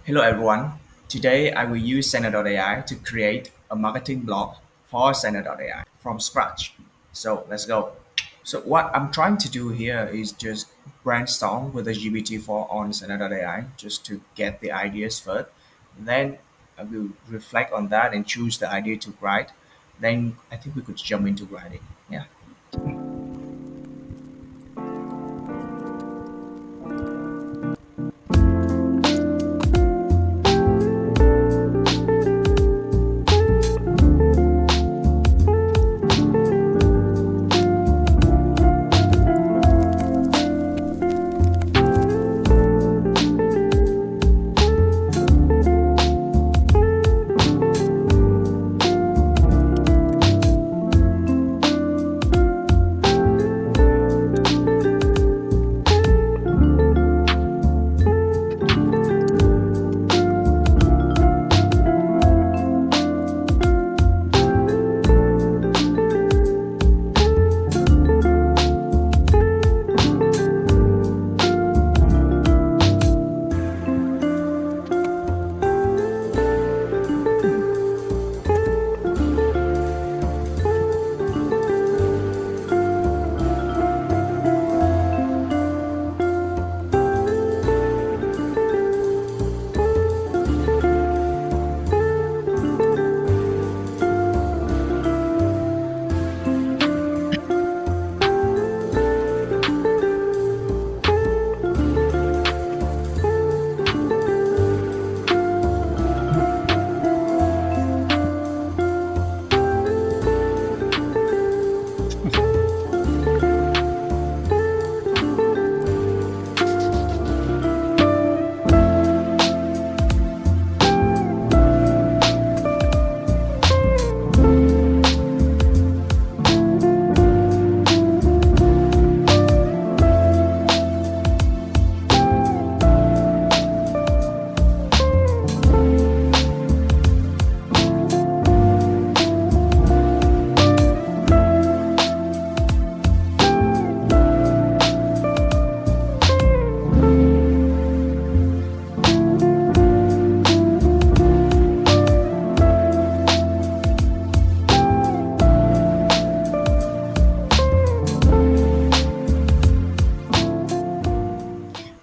Hello everyone. Today I will use Saner.AI to create a marketing blog for Saner.AI from scratch. So let's go. So what I'm trying to do here is just brainstorm with the GPT-4 on Saner.ai just to get the ideas first. Then I will reflect on that and choose the idea to write. Then I think we could jump into writing. Yeah.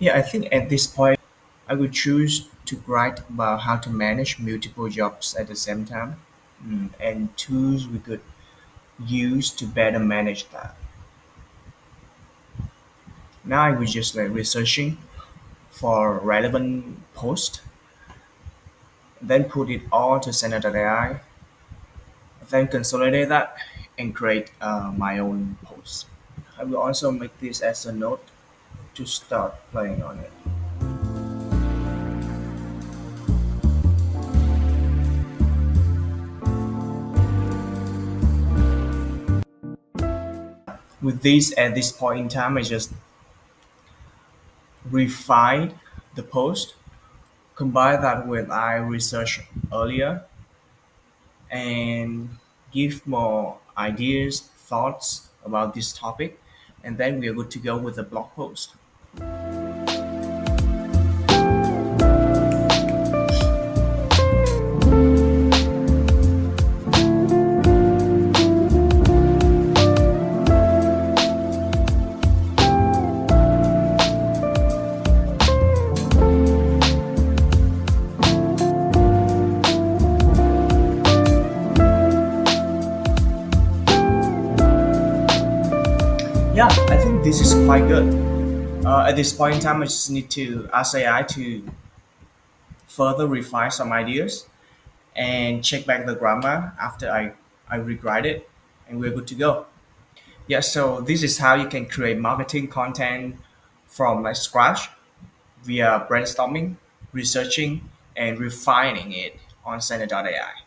Yeah, I think at this point, I would choose to write about how to manage multiple jobs at the same time, and tools we could use to better manage that. Now I was just like researching for relevant post, then put it all to Center.ai, then consolidate that and create my own post. I will also make this as a note to start playing on it. With this, at this point in time, I just refine the post, combine that with I researched earlier, and give more ideas, thoughts about this topic, and then we are good to go with the blog post. Yeah, I think this is quite good. At this point in time, I just need to ask AI to further refine some ideas and check back the grammar after I rewrite it, and we're good to go. Yeah, so this is how you can create marketing content from like scratch via brainstorming, researching, and refining it on Center.ai.